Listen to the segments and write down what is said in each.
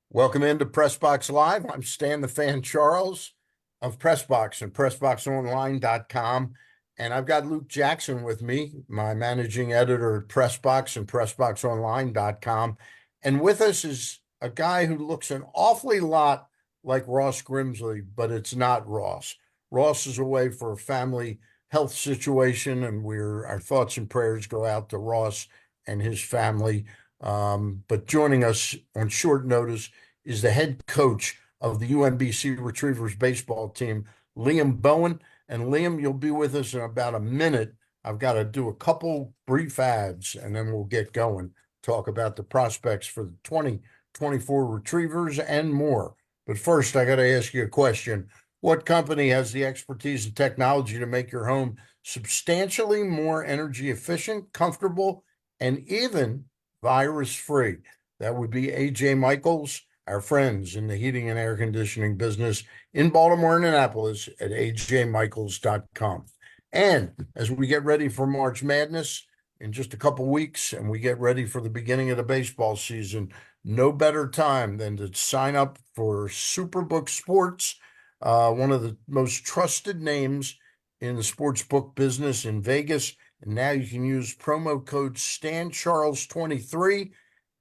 Welcome into Pressbox Live. I'm Stan the Fan Charles of Pressbox and PressBoxOnline.com. And I've got Luke Jackson with me, my managing editor at Pressbox and PressBoxOnline.com. And with us is a guy who looks an awfully lot like Ross Grimsley, but it's not Ross. Ross is away for a family health situation, and our thoughts and prayers go out to Ross and his family. But joining us on short notice is the head coach of the UMBC Retrievers baseball team, Liam Bowen. And Liam, you'll be with us in about a minute. I've got to do a couple brief ads and then we'll get going, talk about the prospects for the 2024 Retrievers and more. But first, I got to ask you a question. What company has the expertise and technology to make your home substantially more energy efficient, comfortable, and even virus-free? That would be AJ Michaels, our friends in the heating and air conditioning business in Baltimore and Annapolis at ajmichaels.com. And as we get ready for March Madness in just a couple weeks and we get ready for the beginning of the baseball season, no better time than to sign up for Superbook Sports, one of the most trusted names in the sports book business in Vegas. And now you can use promo code StanCharles23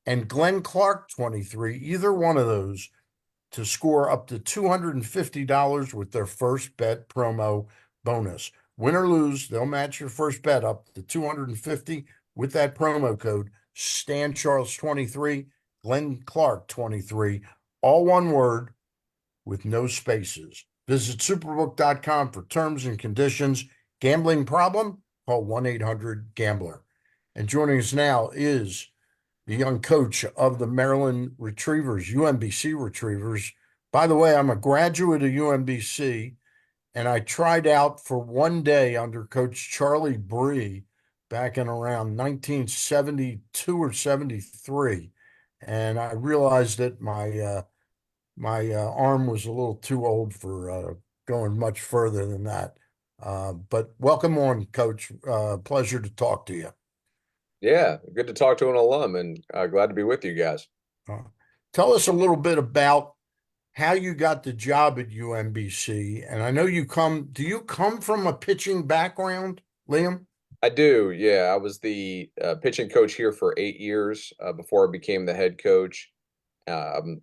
and Glenn Clark 23, either one of those, to score up to $250 with their first bet promo bonus. Win or lose, they'll match your first bet up to $250 with that promo code Stan Charles 23, Glenn Clark 23, all one word with no spaces. Visit superbook.com for terms and conditions. Gambling problem? Call 1-800-GAMBLER. And joining us now is the young coach of the Maryland Retrievers, UMBC Retrievers. By the way, I'm a graduate of UMBC, and I tried out for one day under Coach Charlie Bree back in around 1972 or 73. And I realized that my arm was a little too old for going much further than that. But welcome on, Coach. Pleasure to talk to you. Yeah, good to talk to an alum and glad to be with you guys. Uh, Tell us a little bit about how you got the job at UMBC. And I know do you come from a pitching background, Liam? I do, yeah. I was the pitching coach here for 8 years before I became the head coach. I'm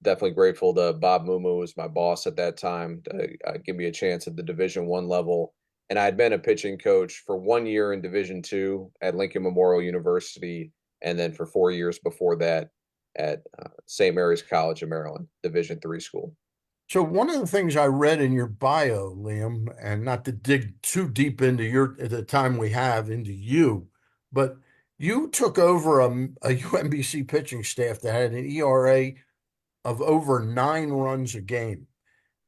definitely grateful to Bob Mumu, who was my boss at that time, to give me a chance at the Division I level. And I had been a pitching coach for 1 year in Division II at Lincoln Memorial University, and then for 4 years before that at St. Mary's College of Maryland, Division III school. So one of the things I read in your bio, Liam, and not to dig too deep into the time we have into you, but you took over a UMBC pitching staff that had an ERA of over 9 runs a game.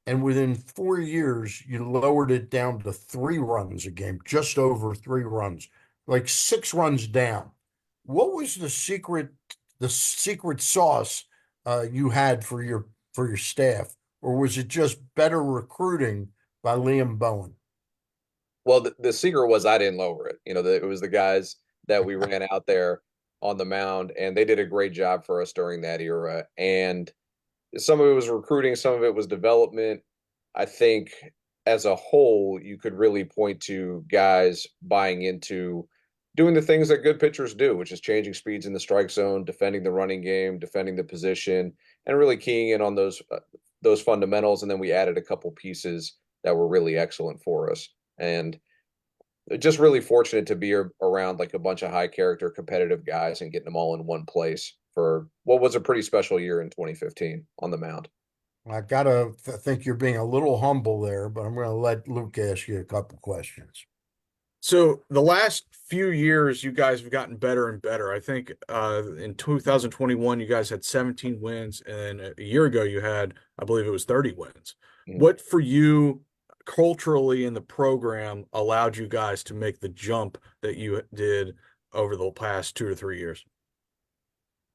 And within 4 years, you lowered it down to 3 runs a game, just over 3 runs, like 6 runs down. What was the secret sauce you had for your staff, or was it just better recruiting by Liam Bowen? Well, the secret was I didn't lower it. It was the guys that we ran out there on the mound, and they did a great job for us during that era. And some of it was recruiting, some of it was development. I think as a whole, you could really point to guys buying into doing the things that good pitchers do, which is changing speeds in the strike zone, defending the running game, defending the position, and really keying in on those fundamentals. And then we added a couple pieces that were really excellent for us. And just really fortunate to be around like a bunch of high character competitive guys and getting them all in one place for what was a pretty special year in 2015 on the mound. I gotta think you're being a little humble there, but I'm going to let Luke ask you a couple questions. So the last few years, you guys have gotten better and better. I think in 2021, you guys had 17 wins, and a year ago, you had, I believe it was 30 wins. Mm. What for you culturally in the program allowed you guys to make the jump that you did over the past 2 to 3 years?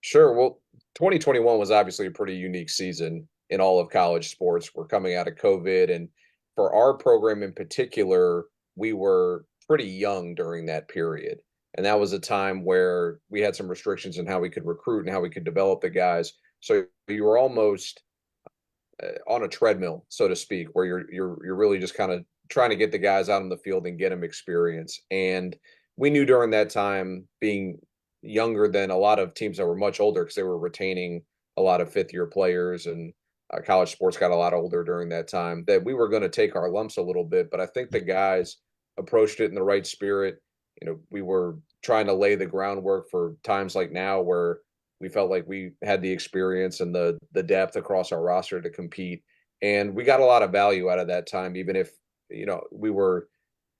Sure. Well, 2021 was obviously a pretty unique season in all of college sports. We're coming out of COVID, and for our program in particular, we were pretty young during that period. And that was a time where we had some restrictions on how we could recruit and how we could develop the guys. So you were almost on a treadmill, so to speak, where you're really just kind of trying to get the guys out on the field and get them experience. And we knew during that time, being younger than a lot of teams that were much older, because they were retaining a lot of fifth year players, and college sports got a lot older during that time, that we were going to take our lumps a little bit. But I think the guys approached it in the right spirit. We were trying to lay the groundwork for times like now, where we felt like we had the experience and the depth across our roster to compete, and we got a lot of value out of that time, even if we were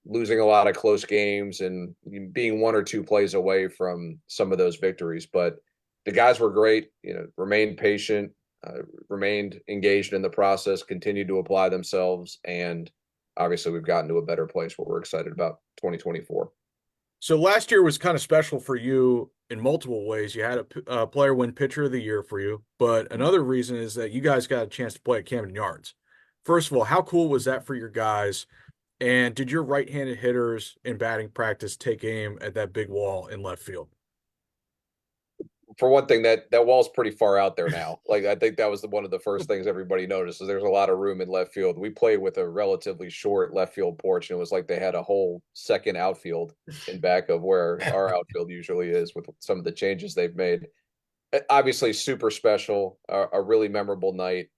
losing a lot of close games and being one or two plays away from some of those victories. But the guys were great, remained patient, remained engaged in the process, continued to apply themselves, and obviously we've gotten to a better place where we're excited about 2024. So last year was kind of special for you in multiple ways. You had a player win pitcher of the year for you, but another reason is that you guys got a chance to play at Camden Yards. First of all, how cool was that for your guys? And did your right-handed hitters in batting practice take aim at that big wall in left field? For one thing, that wall's pretty far out there now. Like, I think that was one of the first things everybody noticed, is there's a lot of room in left field. We play with a relatively short left field porch, and it was like they had a whole second outfield in back of where our outfield usually is, with some of the changes they've made. Obviously, super special, a really memorable night.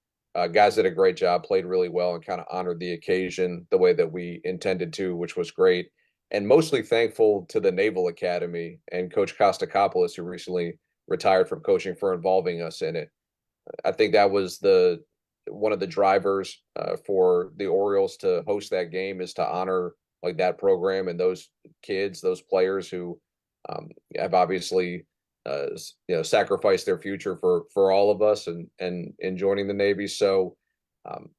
Guys did a great job, played really well, and kind of honored the occasion the way that we intended to, which was great. And mostly thankful to the Naval Academy and Coach Kostakopoulos, who recently retired from coaching, for involving us in it. I think that was one of the drivers for the Orioles to host that game, is to honor like that program and those kids, those players who have obviously sacrificed their future for all of us and in joining the Navy. So um,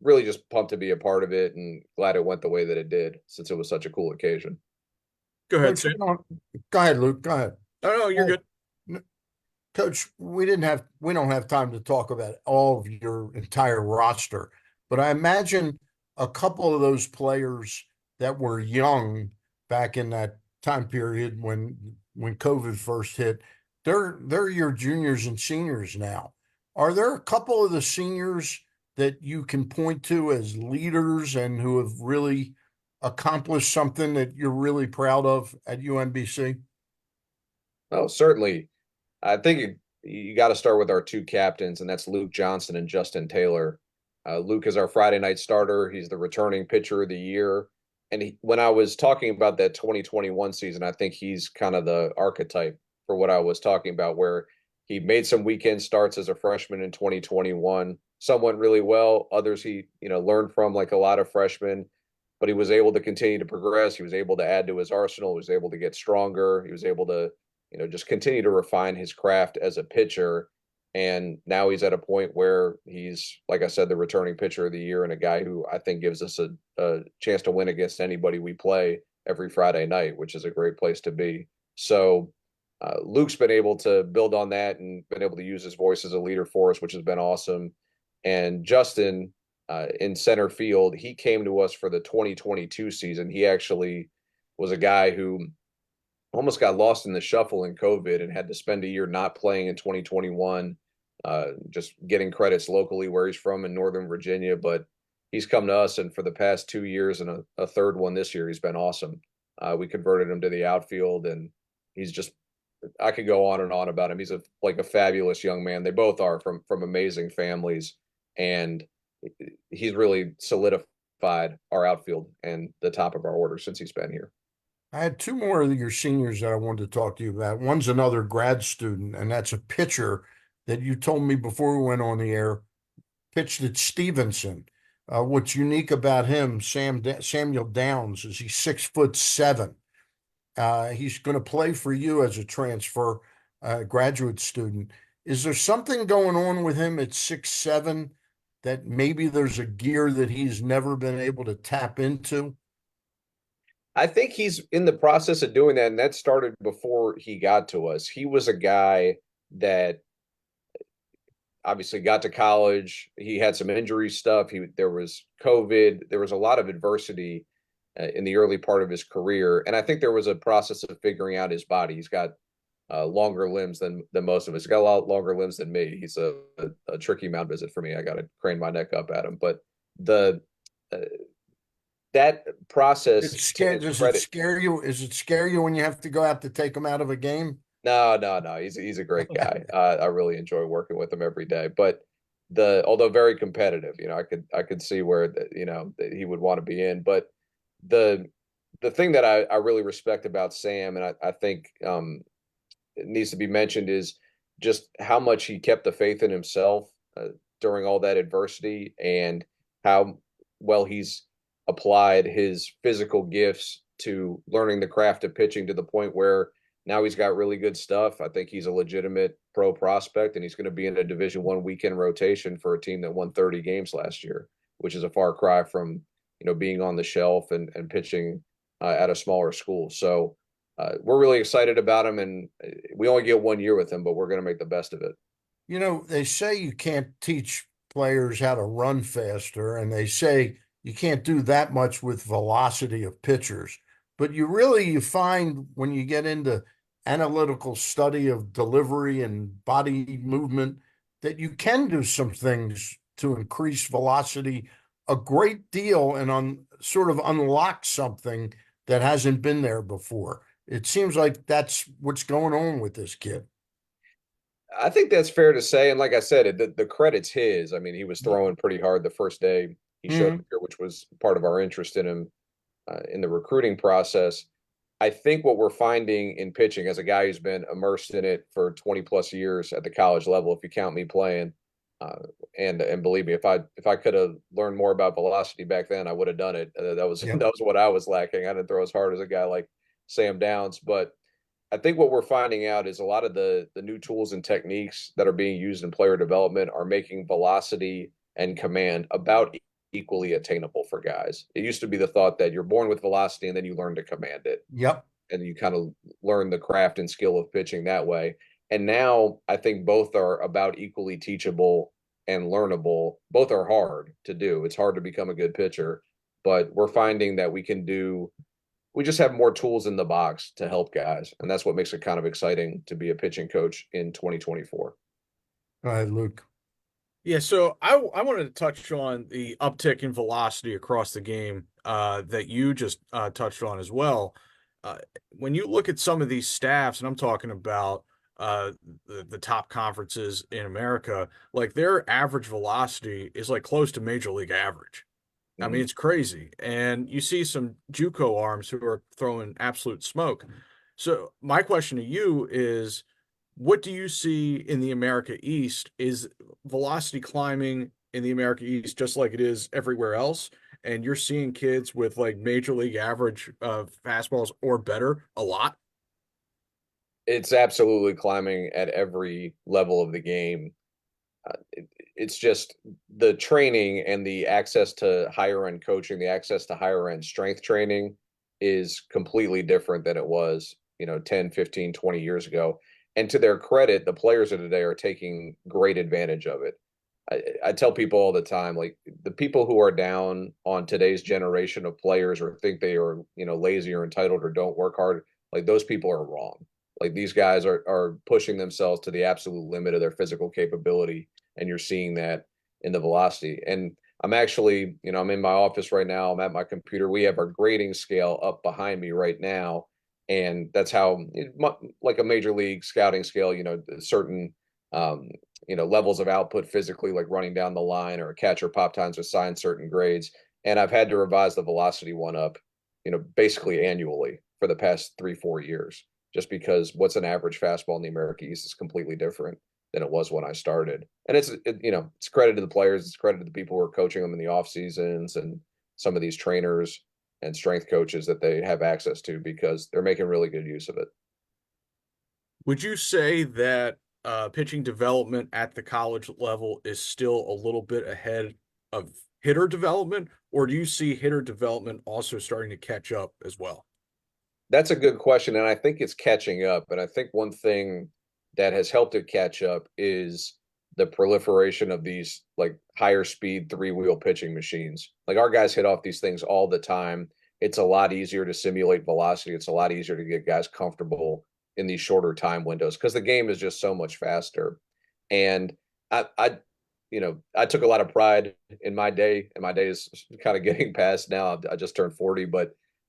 really just pumped to be a part of it, and glad it went the way that it did, since it was such a cool occasion. Go ahead, Coach, Sam. go ahead, Luke. Go ahead. Oh, no, you're good. Coach, we don't have time to talk about all of your entire roster, but I imagine a couple of those players that were young back in that time period when COVID first hit, they're your juniors and seniors now. Are there a couple of the seniors that you can point to as leaders and who have really accomplished something that you're really proud of at UMBC? Oh, certainly. I think you got to start with our two captains, and that's Luke Johnson and Justin Taylor. Luke is our Friday night starter. He's the returning pitcher of the year. And when I was talking about that 2021 season, I think he's kind of the archetype for what I was talking about, where he made some weekend starts as a freshman in 2021. Some went really well. Others he, learned from, like a lot of freshmen, but he was able to continue to progress. He was able to add to his arsenal. He was able to get stronger. He was able to just continue to refine his craft as a pitcher. And now he's at a point where he's, like I said, the returning pitcher of the year, and a guy who I think gives us a chance to win against anybody we play every Friday night, which is a great place to be. So Luke's been able to build on that and been able to use his voice as a leader for us, which has been awesome. And Justin, in center field, he came to us for the 2022 season. He actually was a guy who almost got lost in the shuffle in COVID and had to spend a year not playing in 2021, just getting credits locally where he's from in Northern Virginia. But he's come to us, and for the past 2 years and a third one this year, he's been awesome. We converted him to the outfield, and he's just, I could go on and on about him. He's like a fabulous young man. They both are from amazing families, and he's really solidified our outfield and the top of our order since he's been here. I had two more of your seniors that I wanted to talk to you about. One's another grad student, and that's a pitcher that you told me before we went on the air, pitched at Stevenson. What's unique about him, Samuel Downs, is he's 6'7". He's going to play for you as a transfer graduate student. Is there something going on with him at 6'7" that maybe there's a gear that he's never been able to tap into? I think he's in the process of doing that, and that started before he got to us. He was a guy that obviously got to college. He had some injury stuff. There was COVID. There was a lot of adversity in the early part of his career, and I think there was a process of figuring out his body. He's got longer limbs than most of us. He's got a lot longer limbs than me. He's a tricky mound visit for me. I got to crane my neck up at him. But the uh, that process, It's to scared. his Does it credit, scare you? Is it scare you when you have to go out to take him out of a game? no. He's a great guy. I really enjoy working with him every day. But although very competitive, I could see where that he would want to be in. But the the thing that I really respect about Sam, and I think it needs to be mentioned, is just how much he kept the faith in himself during all that adversity, and how well he's applied his physical gifts to learning the craft of pitching to the point where now he's got really good stuff. I think he's a legitimate pro prospect, and he's going to be in a Division I weekend rotation for a team that won 30 games last year, which is a far cry from being on the shelf and pitching at a smaller school. So we're really excited about him, and we only get 1 year with him, but we're going to make the best of it. They say you can't teach players how to run faster, and they say you can't do that much with velocity of pitchers. But you find when you get into analytical study of delivery and body movement that you can do some things to increase velocity a great deal and sort of unlock something that hasn't been there before. It seems like that's what's going on with this kid. I think that's fair to say, and like I said, the credit's his. I mean, he was throwing pretty hard the first day he showed up Mhm. here, which was part of our interest in him in the recruiting process. I think what we're finding in pitching, as a guy who's been immersed in it for 20 plus years at the college level, if you count me playing, uh, and believe me, if I could have learned more about velocity back then, I would have done it. That was that Yep. was what I was lacking. I didn't throw as hard as a guy like Sam Downs, but I think what we're finding out is a lot of the new tools and techniques that are being used in player development are making velocity and command about equally attainable for guys. It used to be the thought that you're born with velocity and then you learn to command it, Yep. and you kind of learn the craft and skill of pitching that way. And now I think both are about equally teachable and learnable. Both are hard to do. It's hard to become a good pitcher, but we're finding that we just have more tools in the box to help guys, and that's what makes it kind of exciting to be a pitching coach in 2024. Go ahead, Luke. Yeah, so I wanted to touch on the uptick in velocity across the game that you just touched on as well. Uh, when you look at some of these staffs, and I'm talking about uh, the top conferences in America, like their average velocity is like close to major league average. I mean, Mhm. it's crazy. And you see some JUCO arms who are throwing absolute smoke. So my question to you is, what do you see in the America East? Is velocity climbing in the America East just like it is everywhere else? And you're seeing kids with like major league average fastballs or better a lot? It's absolutely climbing at every level of the game. It's just the training and the access to higher end coaching, the access to higher end strength training is completely different than it was, 10, 15, 20 years ago. And to their credit, the players of today are taking great advantage of it. I tell people all the time, like the people who are down on today's generation of players or think they are, lazy or entitled or don't work hard, like those people are wrong. Like these guys are pushing themselves to the absolute limit of their physical capability, and you're seeing that in the velocity. And I'm actually, I'm in my office right now. I'm at my computer. We have our grading scale up behind me right now, and that's how, like a major league scouting scale, certain um, levels of output physically, like running down the line, or catcher pop times assign certain grades. And I've had to revise the velocity one up, basically annually for the past 3, 4 years, just because what's an average fastball in the America East is completely different than it was when I started. And it's credit to the players, it's credit to the people who are coaching them in the off seasons, and some of these trainers and strength coaches that they have access to, because they're making really good use of it. Would you say that pitching development at the college level is still a little bit ahead of hitter development, or do you see hitter development also starting to catch up as well? That's a good question, and I think it's catching up. And I think one thing that has helped it catch up is the proliferation of these like higher speed three-wheel pitching machines. Like our guys hit off these things all the time. It's a lot easier to simulate velocity. It's a lot easier to get guys comfortable in these shorter time windows because the game is just so much faster. And I I took a lot of pride in my day, and my day is kind of getting past now. I just turned 40,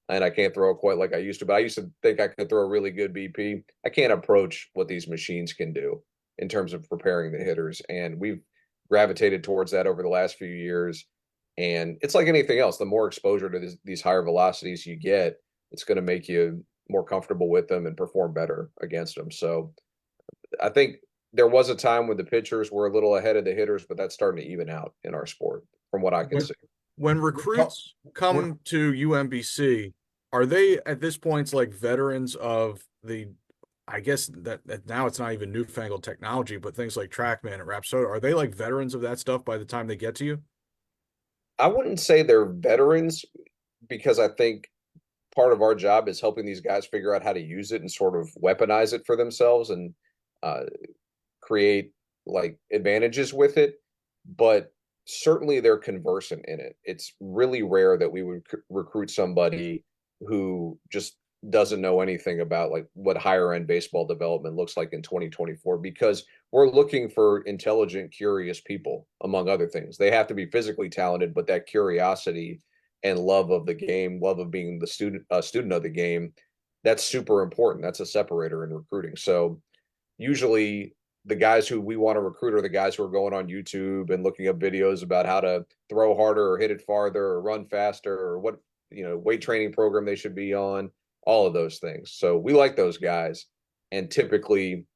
and I can't throw it quite like I used to. But I used to think I could throw a really good BP. I can't approach what these machines can do in terms of preparing the hitters, and we've gravitated towards that over the last few years. And it's like anything else. The more exposure to these higher velocities you get, it's going to make you more comfortable with them and perform better against them. So I think there was a time when the pitchers were a little ahead of the hitters, but that's starting to even out in our sport from what I can When see. when We're talk- recruits we're- come to UMBC, are they at this point like veterans of the, I guess that now it's not even newfangled technology, but things like TrackMan and Rapsodo, are they like veterans of that stuff by the time they get to you? I wouldn't say they're veterans because I think part of our job is helping these guys figure out how to use it and sort of weaponize it for themselves and uh, create like advantages with it. But certainly they're conversant in it. It's really rare that we would recruit somebody who just doesn't know anything about like what higher end baseball development looks like in 2024 because we're looking for intelligent, curious people, among other things. They have to be physically talented, but that curiosity and love of the game, love of being the student of the game, that's super important. That's a separator in recruiting. So usually the guys who we want to recruit are the guys who are going on YouTube and looking up videos about how to throw harder or hit it farther or run faster or what, weight training program they should be on, all of those things. So we like those guys. And typically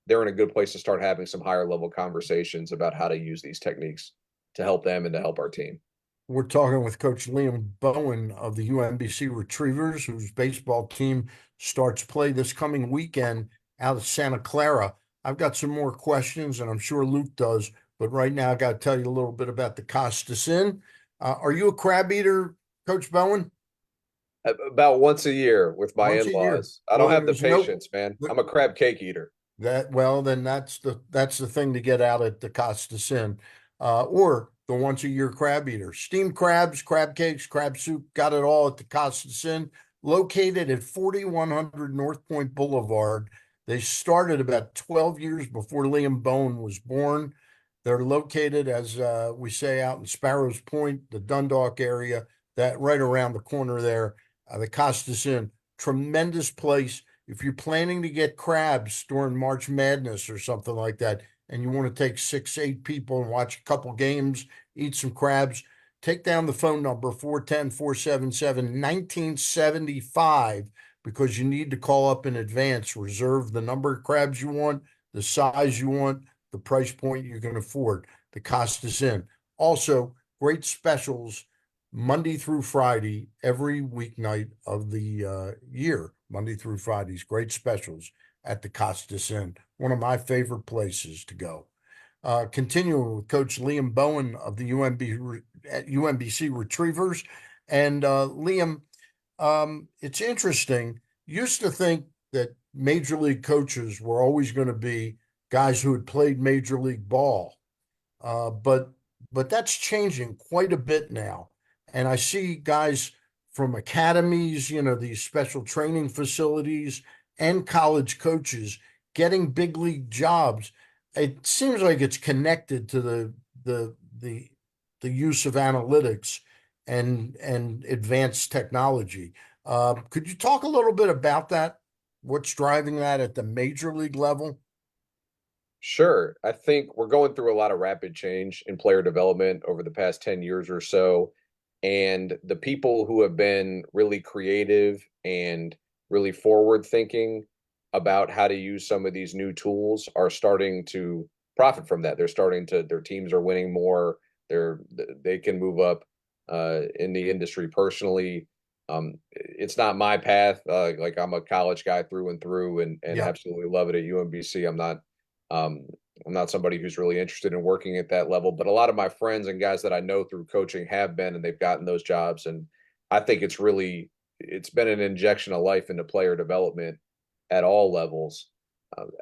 they're in a good place to start having some higher level conversations about how to use these techniques to help them and to help our team. We're talking with Coach Liam Bowen of the UMBC Retrievers, whose baseball team starts play this coming weekend out of Santa Clara. I've got some more questions, and I'm sure Luke does, but right now I got to tell you a little bit about the Costas Inn. Are you a crab eater, Coach Bowen? About once a year with my Once a year. in-laws. I Well, don't then have the there's no patience, man. I'm a crab cake eater. then that's the thing to get out at the Costas Inn, or the once a year crab eater. Steamed crabs, crab cakes, crab soup, got it all at the Costas Inn, located at 4100 North Point Boulevard. They started about 12 years before Liam Bowen was born. They're located, as we say, out in Sparrows Point, the Dundalk area, that right around the corner there. The Costas Inn, tremendous place. If you're planning to get crabs during March Madness or something like that, and you want to take 6, 8 people and watch a couple games, eat some crabs, take down the phone number 410-477-1975 because you need to call up in advance, reserve the number of crabs you want, the size you want, the price point you can afford. The Costas Inn. Also, great specials Monday through Friday, every weeknight of the year, Monday through Fridays, great specials at the Costas Inn, one of my favorite places to go. Continuing with Coach Liam Bowen of the UMBC Retrievers. And Liam, it's interesting. Used to think that major league coaches were always going to be guys who had played major league ball. But that's changing quite a bit now. And I see guys from academies, these special training facilities and college coaches getting big league jobs. It seems like it's connected to the use of analytics and advanced technology. Could you talk a little bit about that? What's driving that at the major league level? Sure. I think we're going through a lot of rapid change in player development over the past 10 years or so. And the people who have been really creative and really forward thinking about how to use some of these new tools are starting to profit from that. Their teams are winning more. They can move up in the industry personally. It's not my path. Like I'm a college guy through and through and Yeah. absolutely love it at UMBC. Um, I'm not somebody who's really interested in working at that level, but a lot of my friends and guys that I know through coaching have been, and they've gotten those jobs. And I think it's been an injection of life into player development at all levels.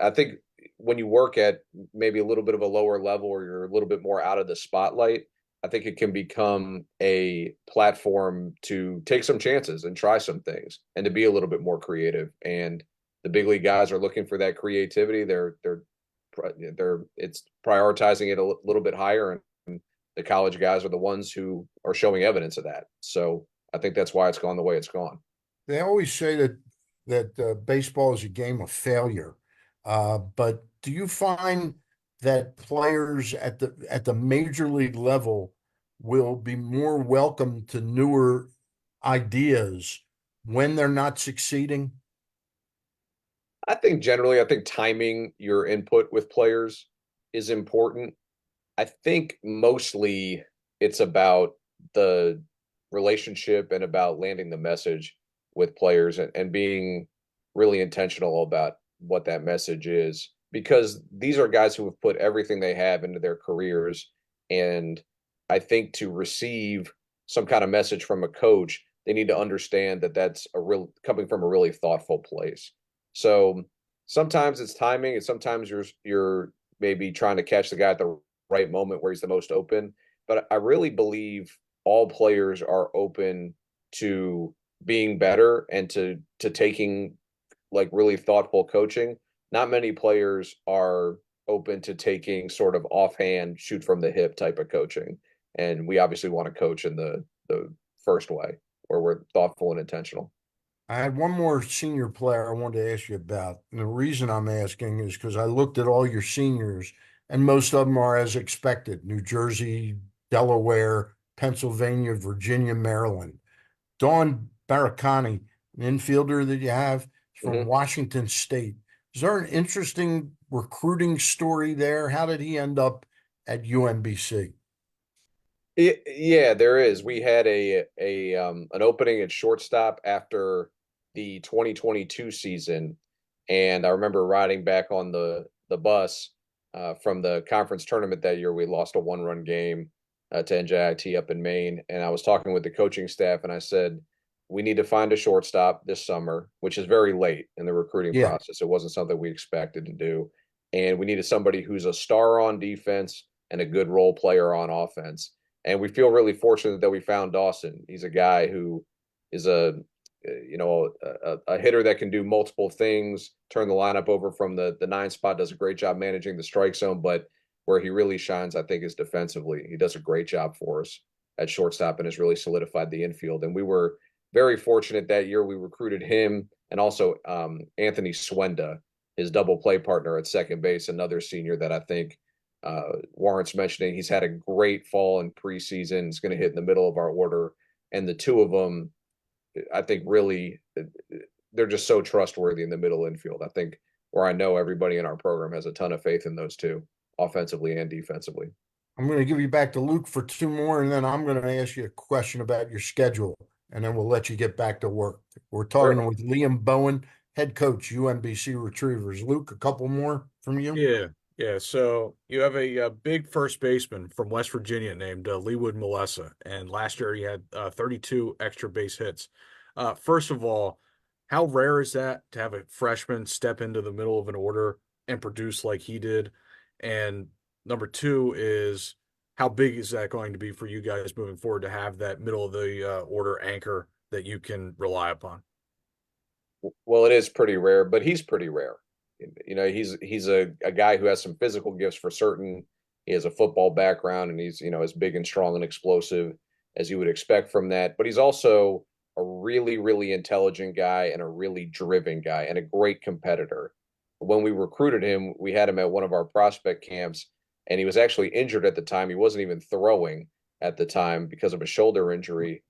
I think when you work at maybe a little bit of a lower level or you're a little bit more out of the spotlight, I think it can become a platform to take some chances and try some things and to be a little bit more creative. And the big league guys are looking for that creativity. It's prioritizing it a little bit higher, and the college guys are the ones who are showing evidence of that. So I think that's why it's gone the way it's gone. They always say that baseball is a game of failure. But do you find that players at the major league level will be more welcome to newer ideas when they're not succeeding? I think generally, I think timing your input with players is important. I think mostly it's about the relationship and about landing the message with players, and being really intentional about what that message is, because these are guys who have put everything they have into their careers. And I think to receive some kind of message from a coach, they need to understand that that's a real coming from a really thoughtful place. So sometimes it's timing, and sometimes you're maybe trying to catch the guy at the right moment where he's the most open. But I really believe all players are open to being better and to taking like really thoughtful coaching. Not many players are open to taking sort of offhand, shoot from the hip type of coaching. And we obviously want to coach in the first way, where we're thoughtful and intentional. I had one more senior player I wanted to ask you about. And the reason I'm asking is because I looked at all your seniors, and most of them are as expected: New Jersey, Delaware, Pennsylvania, Virginia, Maryland. Don Baracani, an infielder that you have, is from Mhm. Washington State. Is there an interesting recruiting story there? How did he end up at UMBC? Yeah, there is. We had a an opening at shortstop after the 2022 season, and I remember riding back on the bus from the conference tournament that year. We lost a 1-run game to NJIT up in Maine, and I was talking with the coaching staff, and I said, we need to find a shortstop this summer, which is very late in the recruiting Yeah, process. It wasn't something we expected to do, and we needed somebody who's a star on defense and a good role player on offense. And we feel really fortunate that we found Dawson. He's a guy who is a hitter that can do multiple things, turn the lineup over from the 9 spot, does a great job managing the strike zone. But where he really shines, I think, is defensively. He does a great job for us at shortstop and has really solidified the infield. And we were very fortunate that year. We recruited him, and also Anthony Swenda, his double play partner at second base, another senior that I think warrants mentioning. He's had a great fall in preseason. He's going to hit in the middle of our order. And the two of them, I think, really, they're just so trustworthy in the middle infield. I think, where I know everybody in our program has a ton of faith in those two, offensively and defensively. I'm going to give you back to Luke for two more, and then I'm going to ask you a question about your schedule, and then we'll let you get back to work. We're talking Sure. with Liam Bowen, head coach, UMBC Retrievers. Luke, a couple more from you? Yeah, yeah. So you have a big first baseman from West Virginia named Leewood Malessa, and last year he had 32 extra base hits. First of all, how rare is that to have a freshman step into the middle of an order and produce like he did? And number two is, how big is that going to be for you guys moving forward to have that middle of the order anchor that you can rely upon? Well, it is pretty rare, but he's pretty rare. He's a guy who has some physical gifts for certain. He has a football background, and he's as big and strong and explosive as you would expect from that. But he's also a really, really intelligent guy, and a really driven guy, and a great competitor. When we recruited him, we had him at one of our prospect camps, and he was actually injured at the time. He wasn't even throwing at the time because of a shoulder injury.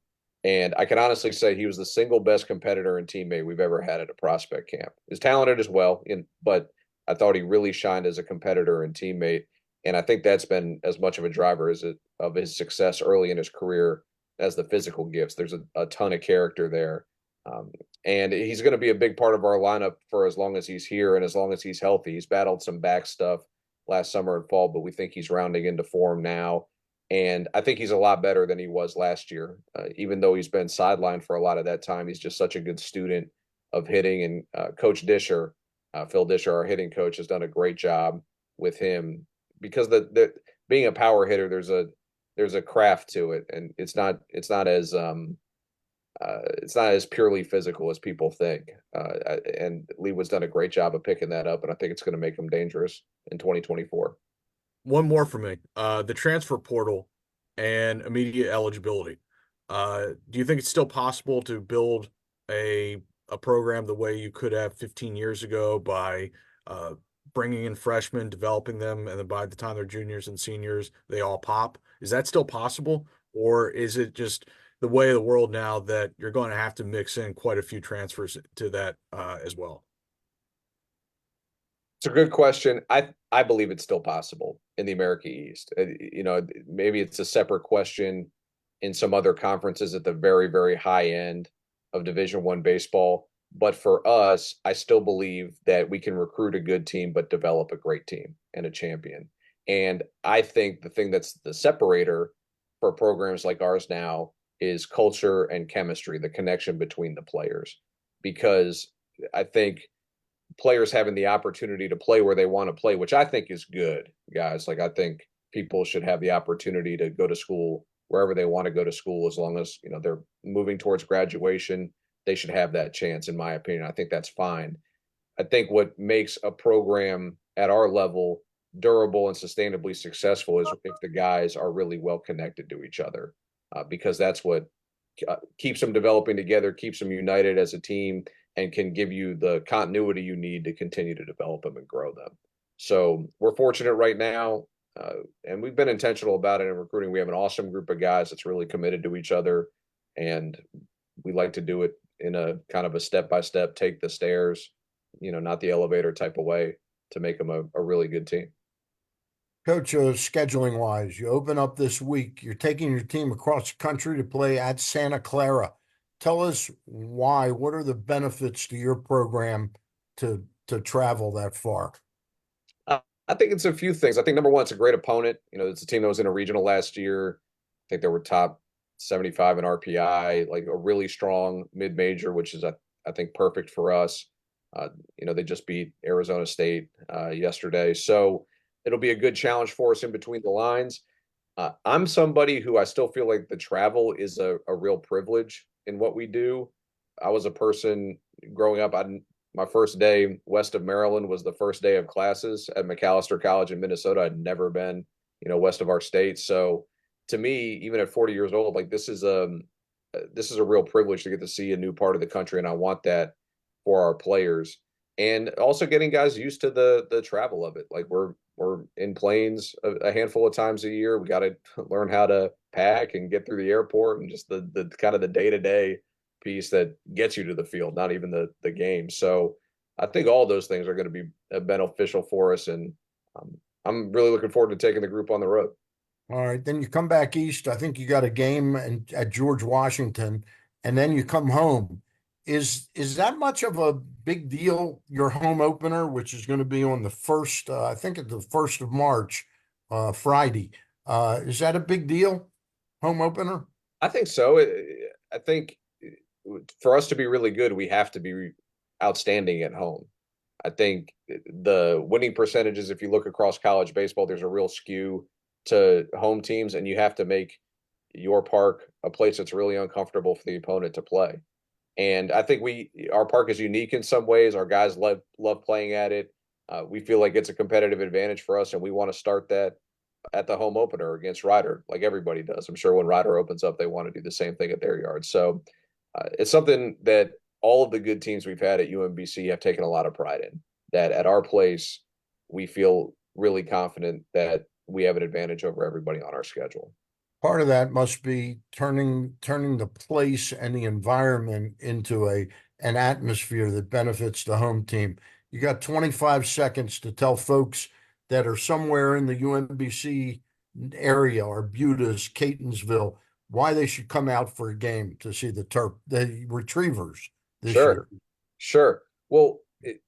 And I can honestly say he was the single best competitor and teammate we've ever had at a prospect camp. He's talented as well, but I thought he really shined as a competitor and teammate. And I think that's been as much of a driver of his success early in his career as the physical gifts. There's a ton of character there. Um, and he's going to be a big part of our lineup for as long as he's here and as long as he's healthy. He's battled some back stuff last summer and fall, but we think he's rounding into form now. And I think he's a lot better than he was last year. Even though he's been sidelined for a lot of that time, he's just such a good student of hitting. And Coach Disher, Phil Disher, our hitting coach, has done a great job with him, because the being a power hitter, there's a craft to it, and it's not as it's not as purely physical as people think. And Lee was done a great job of picking that up, and I think it's going to make him dangerous in 2024. One more for me. The transfer portal and immediate eligibility. Do you think it's still possible to build a program the way you could have 15 years ago by uh, bringing in freshmen, developing them, and then by the time they're juniors and seniors, they all pop? Is that still possible, or is it just the way of the world now that you're going to have to mix in quite a few transfers to that as well? It's a good question. I believe it's still possible in the America East. Maybe it's a separate question in some other conferences at the very, very high end of Division I baseball. But for us, I still believe that we can recruit a good team, but develop a great team and a champion. And I think the thing that's the separator for programs like ours now is culture and chemistry, the connection between the players. Because I think players having the opportunity to play where they want to play, which I think is good, guys. Like, I think people should have the opportunity to go to school wherever they want to go to school, as long as, they're moving towards graduation. They should have that chance, in my opinion. I think that's fine. I think what makes a program at our level durable and sustainably successful is if the guys are really well connected to each other, because that's what keeps them developing together, keeps them united as a team, and can give you the continuity you need to continue to develop them and grow them. So we're fortunate right now, and we've been intentional about it in recruiting. We have an awesome group of guys that's really committed to each other, and we like to do it in a kind of a step-by-step, take the stairs, not the elevator type of way, to make them a really good team. Coach, scheduling wise, you open up this week. You're taking your team across the country to play at Santa Clara. Tell us why. What are the benefits to your program to travel that far? I think it's a few things. I think number one, it's a great opponent. It's a team that was in a regional last year. I think they were top 75 in RPI, like a really strong mid-major, which is, I think, perfect for us. They just beat Arizona State yesterday. So it'll be a good challenge for us in between the lines. I'm somebody who I still feel like the travel is a real privilege in what we do. I was a person growing up, my first day west of Maryland was the first day of classes at McAllister College in Minnesota. I'd never been, west of our state. So to me, even at 40 years old, like this is a real privilege to get to see a new part of the country, and I want that for our players. And also getting guys used to the travel of it. Like we're in planes a handful of times a year. We got to learn how to pack and get through the airport, and just the kind of the day-to-day piece that gets you to the field, not even the game. So I think all those things are going to be beneficial for us, and I'm really looking forward to taking the group on the road. All right, then you come back east. I think you got a game at George Washington, and then you come home. Is that much of a big deal? Your home opener, which is going to be on the first, I think it's the 1st of March, Friday. Is that a big deal? Home opener? I think so. I think for us to be really good, we have to be outstanding at home. I think the winning percentages, if you look across college baseball, there's a real skew to home teams, and you have to make your park a place that's really uncomfortable for the opponent to play. And I think our park is unique in some ways. Our guys love playing at it. We feel like it's a competitive advantage for us, and we want to start that at the home opener against Ryder, like everybody does. I'm sure when Ryder opens up, they want to do the same thing at their yard. So it's something that all of the good teams we've had at UMBC have taken a lot of pride in. That at our place, we feel really confident that we have an advantage over everybody on our schedule. Part of that must be turning the place and the environment into an atmosphere that benefits the home team. You got 25 seconds to tell folks that are somewhere in the UMBC area, Arbutus, Catonsville, why they should come out for a game to see the Retrievers this year. Sure. Well,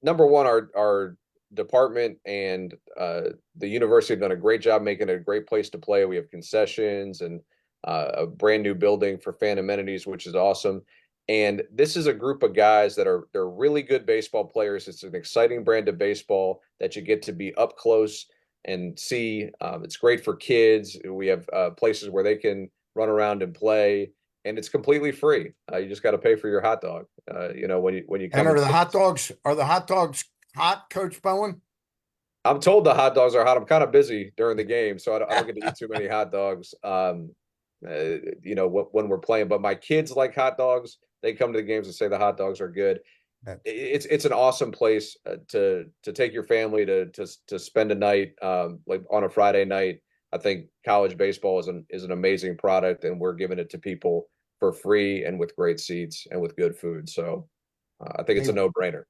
number one, our department and the university have done a great job making it a great place to play. We have concessions and a brand new building for fan amenities, which is awesome. And this is a group of guys they're really good baseball players. It's an exciting brand of baseball that you get to be up close and see. It's great for kids. We have places where they can run around and play. and it's completely free. You just got to pay for your hot dog. When you come. And are and the sit. hot dogs hot, Coach Bowen? I'm told the hot dogs are hot. I'm kind of busy during the game, so I don't get to eat too many hot dogs. When we're playing, but my kids like hot dogs. They come to the games and say the hot dogs are good. It's an awesome place to take your family to spend a night, like on a Friday night. I think college baseball is an amazing product, and we're giving it to people for free and with great seats and with good food. So I think it's a no-brainer.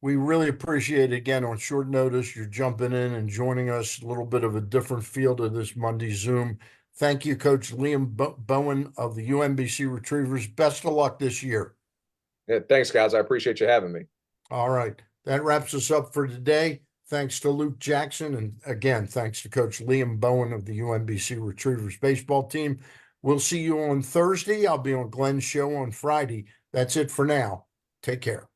We really appreciate it again on short notice. You're jumping in and joining us, a little bit of a different field of this Monday Zoom. Thank you, Coach Liam Bowen of the UMBC Retrievers. Best of luck this year. Yeah, thanks, guys. I appreciate you having me. All right. That wraps us up for today. Thanks to Luke Jackson. And again, thanks to Coach Liam Bowen of the UMBC Retrievers baseball team. We'll see you on Thursday. I'll be on Glenn's show on Friday. That's it for now. Take care.